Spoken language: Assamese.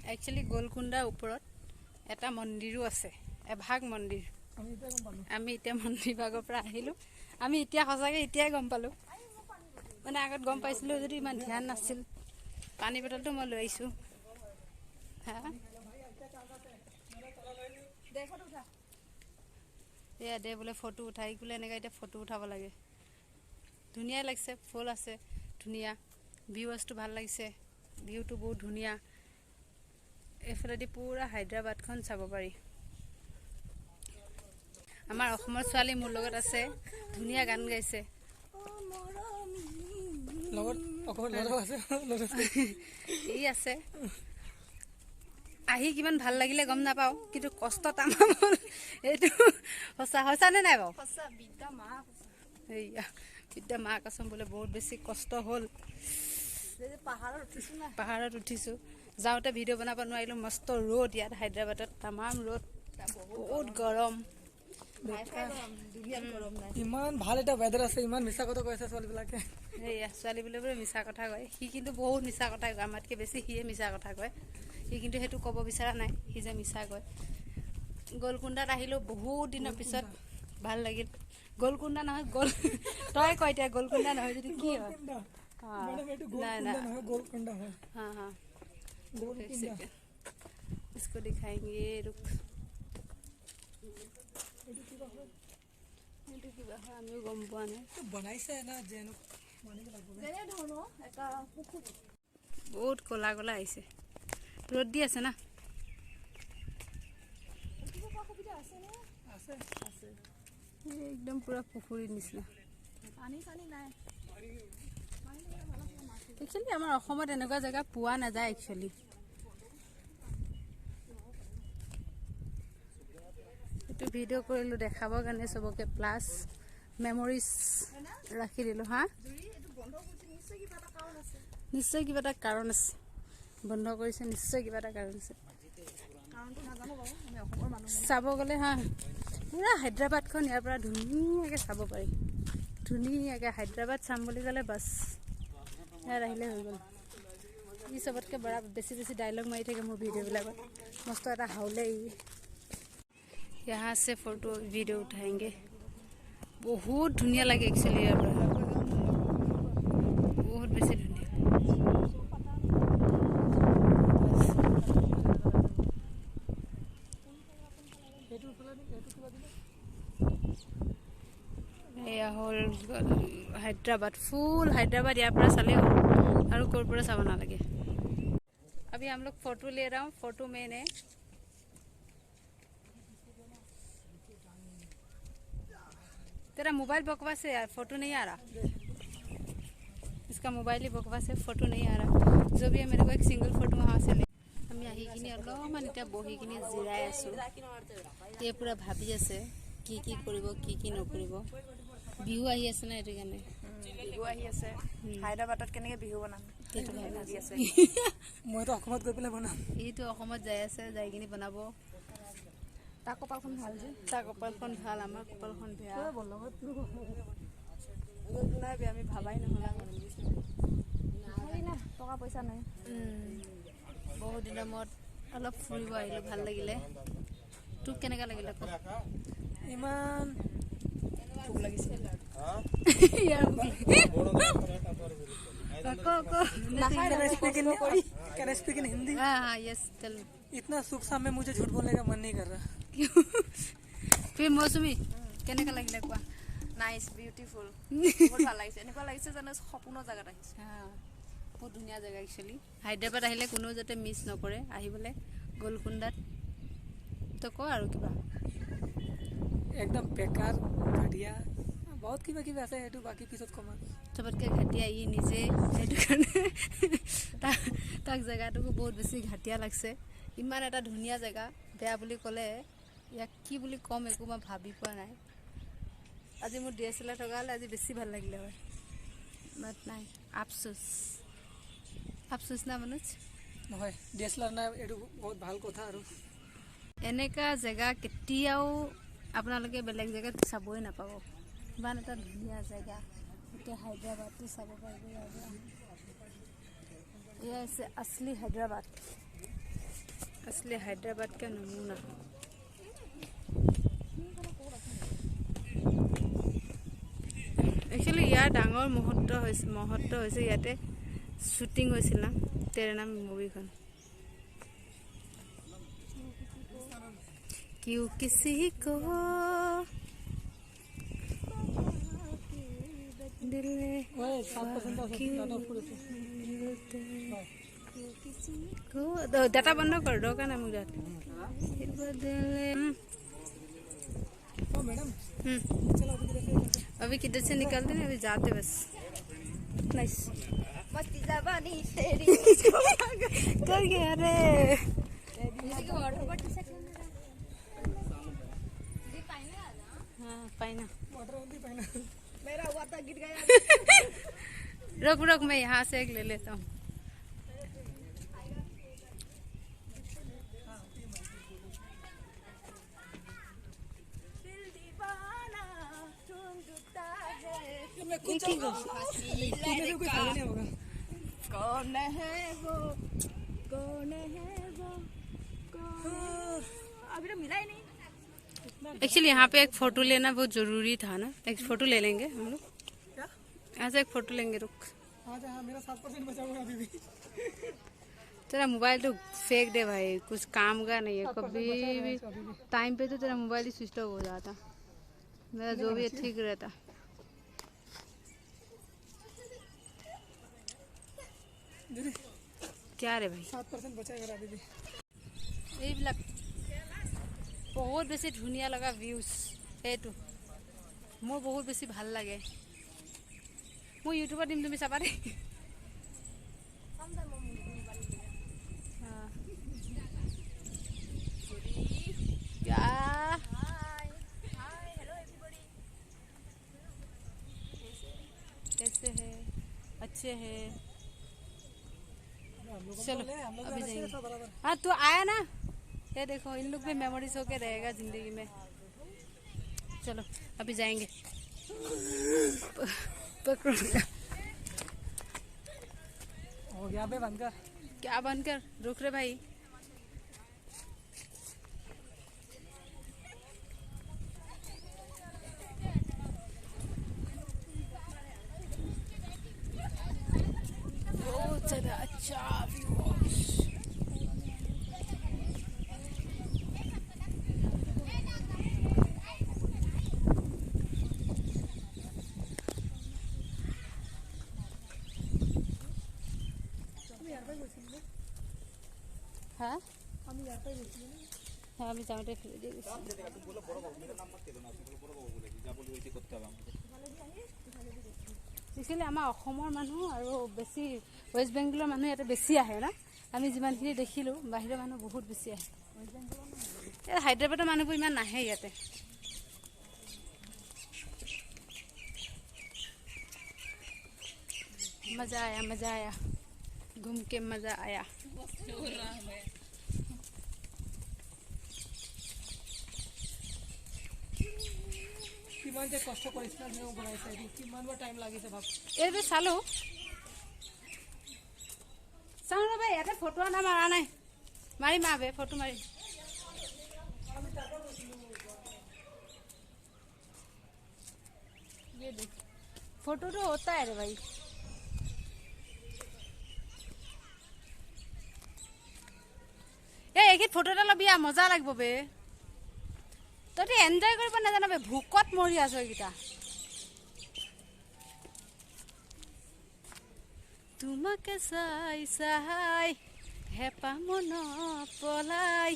एक्चुअली गोलकुंडार ऊपर एटा मंदिरो आछे एभाग मंदिर आमी इतना मंदिर भागर पर आहिलो आमी इतना सचाके इतना गम पालो माने आगत गम पाइसिलो जदि इमान ध्यान नासिल पानी बटलটো মই লৈ आइছো हां ये दे बोले फोटो उठाई बोले एनेका इटा फोटो उठाब लागे धुनिया लागছে फुल আছে धुनिया ভিউটো ভাল লাগিছে ভিউটো বহুত ধুনিয়া এফালেদি পুরা হায়দ্রাবাদখন চাব পাৰি আমাৰ অসমৰ ছোৱালী মোৰ লগত আছে ধুনিয়া গান গাইছে লগত অকল লগত আছে ই আছে আহি কিমান ভাল লাগিলে গম না পাও কিন্তু কষ্ট তামাম হল এটো হসা হসা নে নাই বাও হসা বিদ্যা মা এইয়া বিদ্যা মা কসম বলে বহুত বেছি কষ্ট হল যে পাহাৰত উঠিছো যাওতে ভিডিও বনাব নোৱাৰিলো মস্ত ৰ'দ ইয়াত হায়দ্ৰাবাদত তামাম ৰ'দ বহুত গৰম দুনিয়াত গৰম নাই ইমান ভাল এটা ওয়েদাৰ আছে ইমান মিছা কথা কৈছে ছোৱালী বিলাকে এইয়া ছোৱালী বোলে মিছা কথা কয় সি কিন্তু বহুত মিছা কথা কয় আমাতকে বেছি হিয়ে মিছা কথা কয় সি কিন্তু হেতু কব বিচাৰা নাই সি যে মিছা কয় গোলকুন্ডাত আহিলো বহুত দিনৰ পিছত ভাল লাগিল গোলকুন্ডা নহয় গোল তই কয় এতিয়া গোলকুন্ডা নহয় যদি কি হয় मैडम ये गोलकुंडा है गोलकुंडा है हाँ हाँ गोलकुंडा इसको दिखाएंगे रुक एटू किबा है आमी गम पोৱা নাই तो बनाइছে না যেন মানিব লাগিব যেনে ধৰনো এটা পুখুৰী বহুত কলা কলা আইছে ৰ'দ দি আছে না কিবা সুবিধা আছে না আছে আছে একদম পুরা পুখুৰীৰ নিচিনা পানী পানী নাই एक्चुअली आमार অসমত এনেকুৱা জায়গা পোৱা নাযায় एक्चुअली এটো ভিডিও কৰিলো দেখাবৰ কাৰণে সবকে প্লাস মেমৰিজ ৰাখি দিলো হা নিশ্চয় কিবা এটা কাৰণ আছে বন্ধ কৰিছে নিশ্চয় কিবা এটা কাৰণ আছে কাৰণটো নাজানো বাবু আমি অসমৰ মানুহ চাব গলে হা পুৰা হায়দ্ৰাবাদখন ইয়াৰ পৰা ধুনীয়াকৈ চাব পাৰি ধুনীয়াকৈ হায়দ্রাবাদ চাম বুলি গলে বাস यार আহিলে হৈ গল ই সবতকে বড় বেছি বেছি ডায়লগ মাৰি থাকে মোৰ ভিডিও বিলাকত মস্ত এটা হাউলে यहाँ से फोटो वीडियो उठाएंगे बहुत धुनिया लगे एक्चुअली यार बहुत बेसी धुनिया या होल हैदराबाद फुल हैदराबाद यहाँ पर चले हो और कोर चाब ना लगे अभी हम लोग फोटो ले रहा हूँ फोटो मैंने तेरा मोबाइल बकवास है यार फोटो नहीं आ रहा इसका मोबाइल ही बकवास है फोटो नहीं आ रहा जो भी है मेरे को एक सिंगल फोटो वहाँ से ले আমি আহি কিনি অলপমান এতিয়া বহি কিনি জিৰাই আছো এই পুৰা ভাবি আছে কি কি কৰিব কি কি নকৰিব বিহু আহি আছে না এটো কাৰণে বিহু আহি আছে হায়দ্রাবাদত কেনেকে বিহু বনাম সেইটো ভাবি আছে মইতো অসমত গৈ পেলাই বনাম এইটো অসমত যাই আছে যাই কিনি বনাব তা কপালখন ভাল যে তা কপালখন ভাল আমাৰ কপালখন বেয়া লগত নাই বে আমি ভাবাই নহলা না টকা পইচা নাই বহুত দিনৰ মত অলপ ফুৰিব আহিলো ভাল লাগিলে তোক কেনেকা লাগিলে ইমান খুব লাগিছে Can I speak in Hindi? हाँ यस चल इतना सुख शाम में मुझे झूठ बोलने का मन नहीं कर रहा फिर मौसमी কেনে কা লাগিলে কোৱা নাইস বিউটিফুল বহুত ভাল লাগিছে এনেকুৱা লাগিছে যেন সপোনৰ জায়গাত আহিছে হ্যাঁ বহুত ধুনীয়া জায়গা एक्चुअली হায়দ্ৰাবাদ আহিলে কোনো যাতে মিস নকৰে আহিবলে গোলকুন্ডাত তো কো আৰু কিবা एकदम बेकार घटिया बहुत किबा किबा আছে এটো বাকি পিছত কমা সবতকে ঘাটিয়া ই নিজে সেইটো কাৰণে তাক জায়গাটোকো বহুত বেছি ঘাটিয়া লাগছে ইমান এটা ধুনীয়া জায়গা বেয়া বুলি ক'লে ইয়াক কি বুলি কম একো মই ভাবি পোৱা নাই আজি মোৰ ডিএসএলআর থকা হলে আজি বেছি ভাল লাগিলে হয় বাট নাই আফসোস না মনোজ নহয় ডিএসএলআর নাই এটো বহুত ভাল কথা আৰু এনেকা জায়গা কেতিয়াও আপোনালোকে বেলেগ জায়গাত চাবই নাপাব ইমান এটা ধুনীয়া জায়গা এতিয়া হায়দ্রাবাদটো চাব পাৰিব এয়া আছে असली हैदराबाद असली हैदराबाद का नमूना। एक्चुअली यार डाঙर महत्व হৈছে ইয়াতে শ্বুটিং হৈছিল না তেৰে নাম মুভিখন। क्यों किसी को दिल डाटा बंद कर दो क्या मुझे अभी किधर से निकलते हैं अभी जाते बस। नाइस कर गया रे हाँ पाइना मेरा हुआ था गिर गया रुक रुक मैं यहाँ से एक ले लेता हूँ। कौन है वो अभी तो मिला ही नहीं। एक्चुअली यहाँ पे एक फोटो लेना बहुत जरूरी था ना, एक फोटो ले लेंगे हम लोग। यहाँ से एक फोटो लेंगे रुक। मेरा 7% बचा हुआ अभी भी। तेरा मोबाइल तो फेंक दे भाई, कुछ काम का नहीं है कभी भी। टाइम पे तो तेरा मोबाइल ही स्विच ऑफ हो जाता, मेरा जो भी ठीक रहता। क्या रे भाई 7% बचा है अभी भी। এইবিলাক বহুত বেছি ধুনীয়া লগা ভিউজ এইটো মোৰ বহুত বেছি ভাল লাগে। মই ইউটিউবত দিম তুমি চাবা দেই। कैसे है अच्छे है चलो अभी जाएंगे। हाँ तू आया ना, ये देखो इन लोग भी मेमोरीज होके रहेगा जिंदगी में। चलो अभी जाएंगे। पकड़ो हो गया बे बंद कर। क्या बंद कर रुक रे भाई। बहुत ज्यादा अच्छा व्यूज। हाँ हाँ আমি জামাটা ফেলে দিয়ে গেছি। একচুৱেলি আমাৰ অসমৰ মানুহ আৰু বেছি ৱেষ্ট বেংগলৰ মানুহ ইয়াতে বেছি আহে না। আমি যিমানখিনি দেখিলোঁ বাহিৰৰ মানুহ বহুত বেছি আহে। হায়দৰাবাদৰ মানুহবোৰ ইমান নাহে ইয়াতে। मज़ा आया घूम के मज़ा आया। किमान जे कष्ट কৰিছিল যেও বনাইছে এটো কিমান বৰ টাইম লাগিছে ভাব। এইটো চালো চাওঁ ভাই ইয়াতে ফটো আনা মাৰা নাই মাৰি মাবে ফটো মাৰি। ये देख फोटो तो होता है रे भाई। एक फोटो এটা লবি মজা লাগিব বে। তই এনজয় কৰিব নাজানো বে, ভোকত মৰি আছো এইকেইটা। তোমাকে চাই চাই হেঁপাহ মন পলাই।